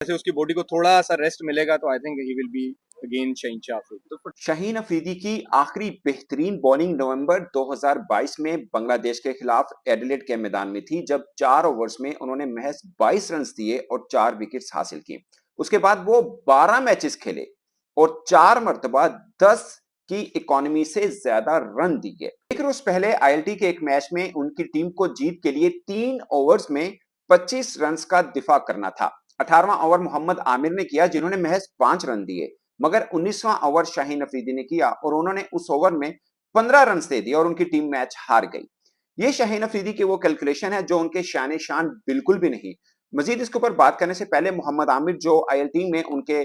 जैसे उसकी बॉडी को थोड़ा सा रेस्ट मिलेगा तो I think he will be again Shaheen Afridi. तो शाहीन अफरीदी की आखिरी बेहतरीन बॉलिंग नवंबर 2022 में बांग्लादेश के खिलाफ एडिलेड के मैदान में थी, जब 4 ओवर्स में उन्होंने महज 22 रन दिए और 4 विकेट्स हासिल की। उसके बाद वो 12 मैचेस खेले और 4 मरतबा 10 की इकोनॉमी से ज्यादा रन दिए। एक रोज पहले आईएलटी के एक मैच में उनकी टीम को जीत के लिए 3 ओवर्स में 25 रन का दिफा करना था। 18वां ओवर मोहम्मद आमिर ने किया, जिन्होंने महज 5 रन दिए, मगर 19वां ओवर शाहीन अफरीदी ने किया और उन्होंने उस ओवर में 15 रन दे दिए और उनकी टीम मैच हार गई। ये शाहीन अफरीदी की वो कैलकुलेशन है जो उनके शान शान बिल्कुल भी नहीं। मजीद इसके ऊपर बात करने से पहले मोहम्मद आमिर जो आईएलटी में उनके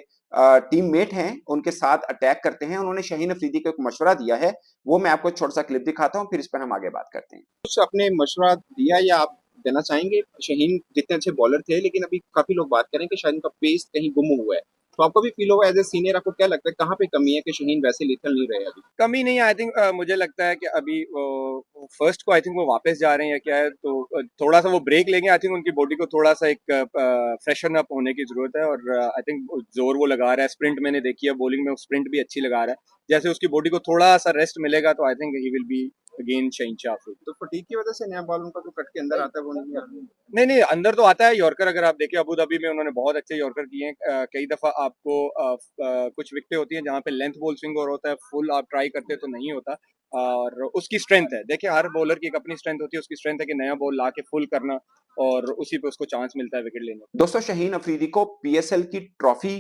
टीममेट हैं, उनके साथ अटैक करते हैं, उन्होंने शाहीन अफरीदी को एक मशवरा दिया है। वो मैं आपको छोटा सा क्लिप दिखाता हूं, फिर इस पर हम आगे बात करते हैं। कुछ अपने मशवरा दिया या आप देना चाहेंगे? शाहीन जितने अच्छे बॉलर थे, लेकिन अभी काफी लोग बात करें कि शाहीन का पेस कहीं गुम हुआ है, तो आपको भी फील होगा एज ए सीनियर, आपको क्या लगता है कहाँ पे कमी है कि शाहीन वैसे लिथल नहीं रहे अभी? कमी नहीं आई थिंक मुझे लगता है कि अभी फर्स्ट को आई थिंक वो वापस जा रहे हैं या क्या है, तो थोड़ा सा वो ब्रेक लेंगे। आई थिंक उनकी बॉडी को थोड़ा सा एक फ्रेशन अप होने की जरूरत है और आई थिंक जोर वो लगा रहा है। स्प्रिंट मैंने देखी है, बॉलिंग में स्प्रिंट भी अच्छी लगा रहा है। जैसे उसकी बॉडी को थोड़ा सा रेस्ट मिलेगा तो I think he will be again Shaheen Afridi. तो फटीक की वजह से नया बॉल उनका जो कट के अंदर आता है वो नहीं आ रहा? नहीं नहीं, अंदर तो आता है यॉर्कर। अगर आप देखें अबू धाबी में उन्होंने बहुत अच्छे यॉर्कर किए हैं। कई दफा आपको कुछ विकेटें होती हैं जहाँ पे लेंथ बॉल स्विंग और होता है, फुल आप ट्राई करते तो नहीं होता। और उसकी स्ट्रेंथ है, देखिए हर बॉलर की एक अपनी स्ट्रेंथ होती है। उसकी स्ट्रेंथ है कि नया बॉल ला के फुल करना और उसी पे उसको चांस मिलता है विकेट लेने का। दोस्तों, शाहीन अफरीदी को पीएसएल की ट्रॉफी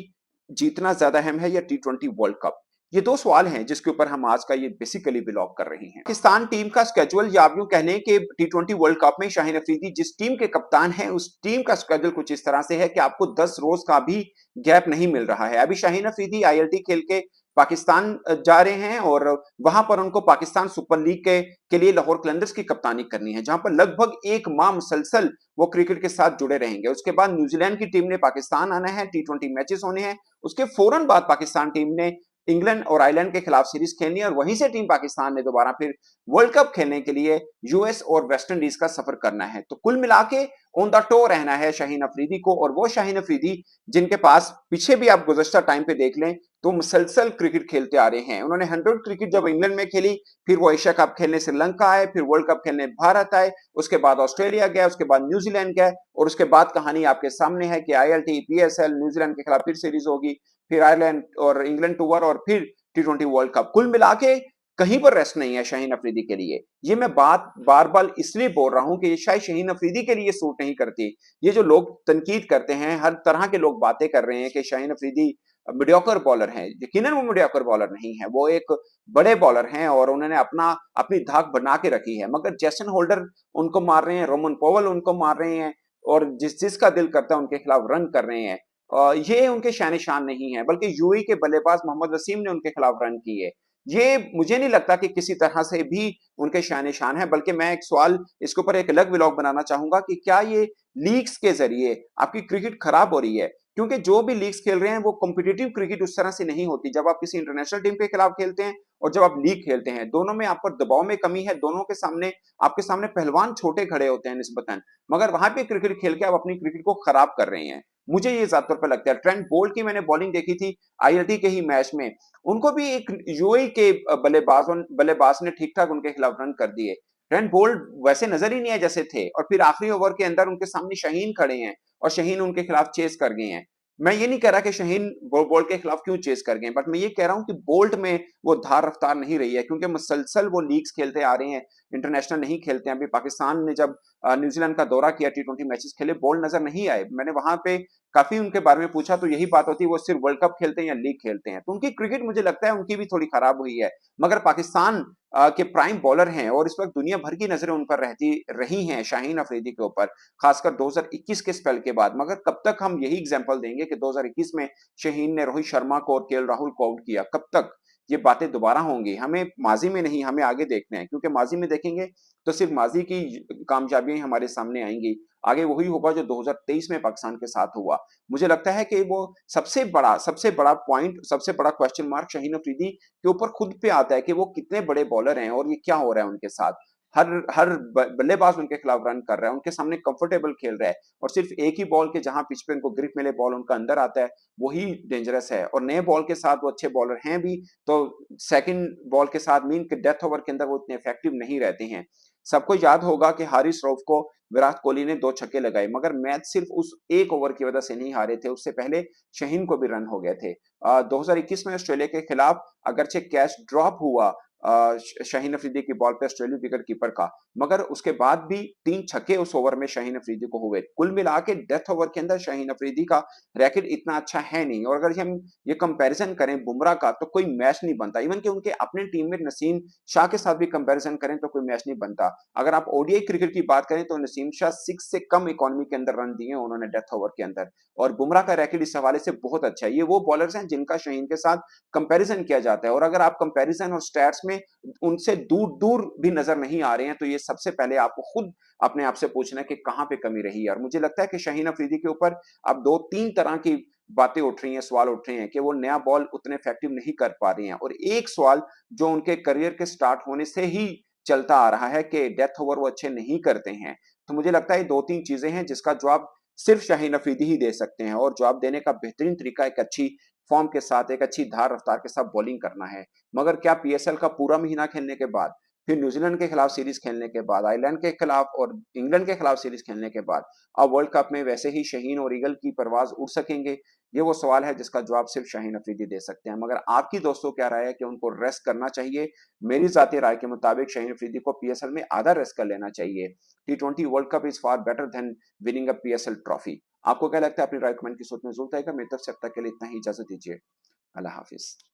जीतना ज्यादा अहम है या टी20 वर्ल्ड कप? ये दो सवाल हैं जिसके ऊपर हम आज का ये बेसिकली ब्लॉग कर रहे हैं। पाकिस्तान टीम का स्केड्यूल, या आप यूं कह लें कि टी20 वर्ल्ड कप में शाहीन अफरीदी जिस टीम के कप्तान हैं, उस टीम का स्केड्यूल कुछ इस तरह से है कि आपको 10 रोज का भी गैप नहीं मिल रहा है। अभी शाहीन अफरीदी आईएलटी खेल के पाकिस्तान जा रहे हैं और वहां पर उनको पाकिस्तान सुपर लीग के लिए लाहौर कलंदर्स की कप्तानी करनी है, जहां पर लगभग 1 माह मुसलसल वो क्रिकेट के साथ जुड़े रहेंगे। उसके बाद न्यूजीलैंड की टीम ने पाकिस्तान आना है, टी20 मैचेस होने हैं। उसके फौरन बाद पाकिस्तान टीम ने इंग्लैंड और आयरलैंड के खिलाफ सीरीज खेलनी है और वहीं से टीम पाकिस्तान ने दोबारा फिर वर्ल्ड कप खेलने के लिए यूएस और वेस्ट इंडीज का सफर करना है। तो कुल मिला के ऑन द टो रहना है शाहीन अफरीदी को, और वो शाहीन अफरीदी जिनके पास पीछे भी आप गुज़श्ता टाइम पे देख लें तो मुसलसल क्रिकेट खेलते आ रहे हैं। उन्होंने 100 क्रिकेट जब इंग्लैंड में खेली, फिर वो एशिया कप खेलने श्रीलंका आए, फिर वर्ल्ड कप खेलने भारत आए, उसके बाद ऑस्ट्रेलिया गए, उसके बाद न्यूजीलैंड गए, और उसके बाद कहानी आपके सामने है कि आईएलटी, पीएसएल, न्यूजीलैंड के खिलाफ फिर सीरीज होगी, फिर आयरलैंड और इंग्लैंड टूर और फिर टी20 वर्ल्ड कप। कुल मिला के कहीं पर रेस्ट नहीं है शाहीन अफरीदी के लिए। ये मैं बात बार बार इसलिए बोल रहा हूं कि ये शायद शाहीन अफरीदी के लिए सूट नहीं करती। ये जो लोग तनकीद करते हैं, हर तरह के लोग बातें कर रहे हैं कि शाहीन अफरीदी मीडियोकर बॉलर हैं, यकीनन वो मीडियोकर बॉलर नहीं है, वो एक बड़े बॉलर हैं और उन्होंने अपनी धाक बना के रखी है। मगर जेसन होल्डर उनको मार रहे हैं, रोमन पोवल उनको मार रहे हैं और जिसका दिल करता है उनके खिलाफ रन कर रहे हैं। ये उनके शान शान नहीं है, बल्कि यूएई के बल्लेबाज मोहम्मद वसीम ने उनके खिलाफ रन किए। ये मुझे नहीं लगता कि किसी तरह से भी उनके शान शान है। बल्कि मैं एक सवाल इसके ऊपर एक अलग व्लॉग बनाना चाहूंगा कि क्या ये लीग्स के जरिए आपकी क्रिकेट खराब हो रही है? क्योंकि जो भी लीग्स खेल रहे हैं वो कॉम्पिटिटिव क्रिकेट उस तरह से नहीं होती। जब आप किसी इंटरनेशनल टीम के खिलाफ खेलते हैं और जब आप लीग खेलते हैं, दोनों में आप पर दबाव में कमी है। दोनों के सामने आपके सामने पहलवान छोटे खड़े होते हैं निस्बतन, मगर वहां पे क्रिकेट खेल के आप अपनी क्रिकेट को खराब कर रहे हैं। मुझे ये ज्यादातर पर लगता है। ट्रेंट बोल्ट की मैंने बॉलिंग देखी थी आईएलटी के ही मैच में, उनको भी एक यूएई के बल्लेबाज ने ठीक ठाक उनके खिलाफ रन कर दिए। ट्रेंट बोल्ट वैसे नजर ही नहीं है जैसे थे, और फिर आखिरी ओवर के अंदर उनके सामने शाहीन खड़े हैं और शाहीन उनके खिलाफ चेस कर गए हैं। मैं ये नहीं कह रहा कि शाहीन बोल्ट के खिलाफ क्यों चेस कर गए, बट मैं ये कह रहा हूं कि बोल्ट में वो धार रफ्तार नहीं रही है, क्योंकि मुसलसल वो लीग्स खेलते आ रहे हैं, इंटरनेशनल नहीं खेलते हैं। अभी पाकिस्तान ने जब न्यूजीलैंड का दौरा किया, टी20 मैचेस खेले, बोल्ट नजर नहीं आए। मैंने वहां पे काफी उनके बारे में पूछा तो यही बात होती है वो सिर्फ वर्ल्ड कप खेलते हैं या लीग खेलते हैं। तो उनकी क्रिकेट मुझे लगता है उनकी भी थोड़ी खराब हुई है। मगर पाकिस्तान के प्राइम बॉलर हैं और इस वक्त दुनिया भर की नजरें उन पर रहती रही हैं शाहीन अफरीदी के ऊपर, खासकर 2021 के स्पेल के बाद। मगर कब तक हम यही एग्जांपल देंगे कि 2021 में शाहीन ने रोहित शर्मा को और केएल राहुल को आउट किया? कब तक ये बातें दोबारा होंगी? हमें माजी में नहीं, हमें आगे देखना है, क्योंकि माजी में देखेंगे तो सिर्फ माजी की कामयाबियां हमारे सामने आएंगी। आगे वही होगा जो 2023 में पाकिस्तान के साथ हुआ। मुझे लगता है कि वो सबसे बड़ा पॉइंट, सबसे बड़ा क्वेश्चन मार्क शाहीन अफरीदी के ऊपर खुद पे आता है कि वो कितने बड़े बॉलर हैं और ये क्या हो रहा है उनके साथ। हर हर बल्लेबाज उनके खिलाफ रन कर रहा है, उनके सामने कंफर्टेबल खेल रहा है, और सिर्फ एक ही बॉल के जहां पिच पे उनको ग्रिप मिले बॉल उनका अंदर आता है, वही डेंजरस है। और नए बॉल के साथ वो अच्छे बॉलर हैं भी, तो सेकंड बॉल के साथ मीन के डेथ ओवर के अंदर वो इतने इफेक्टिव नहीं रहते हैं। सबको याद होगा कि हारिस रऊफ को विराट कोहली ने 2 छक्के लगाए, मगर मैच सिर्फ उस एक ओवर की वजह से नहीं हारे थे, उससे पहले शहीन को भी रन हो गए थे। 2021 में ऑस्ट्रेलिया के खिलाफ अगरचे कैच ड्रॉप हुआ शाहीन अफरीदी की बॉल पे ऑस्ट्रेलियन विकेट कीपर का, मगर उसके बाद भी 3 छक्के उस ओवर में शाहीन अफरीदी को हुए। कुल मिला के डेथ ओवर के अंदर शाहीन अफरीदी का रैकेट इतना अच्छा है नहीं, और अगर हम ये कंपैरिजन करें बुमराह का, तो कोई मैच नहीं बनता। इवन कि उनके अपने टीममेट नसीम शाह के साथ भी कंपैरिजन करें तो कोई मैच नहीं बनता। अगर आप ओडीआई क्रिकेट की बात करें तो नसीम शाह 6 से कम इकोनॉमी के अंदर रन दिए उन्होंने डेथ ओवर के अंदर, और बुमराह का रैकेट इस हवाले से बहुत अच्छा है। ये वो बॉलर्स हैं जिनका शाहीन के साथ कंपैरिजन किया जाता है, और अगर आप कंपैरिजन और स्टैट्स में उनसे दूर दूर भी नजर नहीं आ रहे हैं, तो ये सबसे पहले आपको खुद अपने आप से पूछना है कि कहां पे कमी रही है। और मुझे लगता है कि शाहीन अफरीदी के ऊपर अब 2-3 तरह की बातें उठ रही हैं, सवाल उठ रहे हैं कि वो नया बॉल उतने इफेक्टिव नहीं कर पा रही हैं, और एक सवाल जो उनके करियर के स्टार्ट होने से ही चलता आ रहा है कि डेथ ओवर वो अच्छे नहीं करते हैं। तो मुझे लगता है ये 2-3 चीजें हैं जिसका जवाब सिर्फ शाहीन अफरीदी ही दे सकते हैं, और जवाब देने का बेहतरीन तरीका एक अच्छी फॉर्म के साथ, एक अच्छी धार रफ्तार के साथ बॉलिंग करना है। मगर क्या पीएसएल का पूरा महीना खेलने के बाद, फिर न्यूजीलैंड के खिलाफ सीरीज खेलने के बाद, आयरलैंड के खिलाफ और इंग्लैंड के खिलाफ सीरीज खेलने के बाद अब वर्ल्ड कप में वैसे ही शाहीन और ईगल की परवाज उड़ सकेंगे? ये वो सवाल है जिसका जवाब सिर्फ शाहीन अफरीदी दे सकते हैं। मगर आपकी दोस्तों क्या राय है कि उनको रेस्ट करना चाहिए? मेरी जाती राय के मुताबिक शाहीन अफरीदी को पीएसएल में आधा रेस्ट कर लेना चाहिए। टी20 world cup is far better than winning a PSL trophy. आपको क्या लगता है? अपनी राय कमेंट की सूचना में जरूर आएगा। मेरी तरफ से अब तक के लिए इतना ही, इजाजत दीजिए। अल्लाह हाफिज।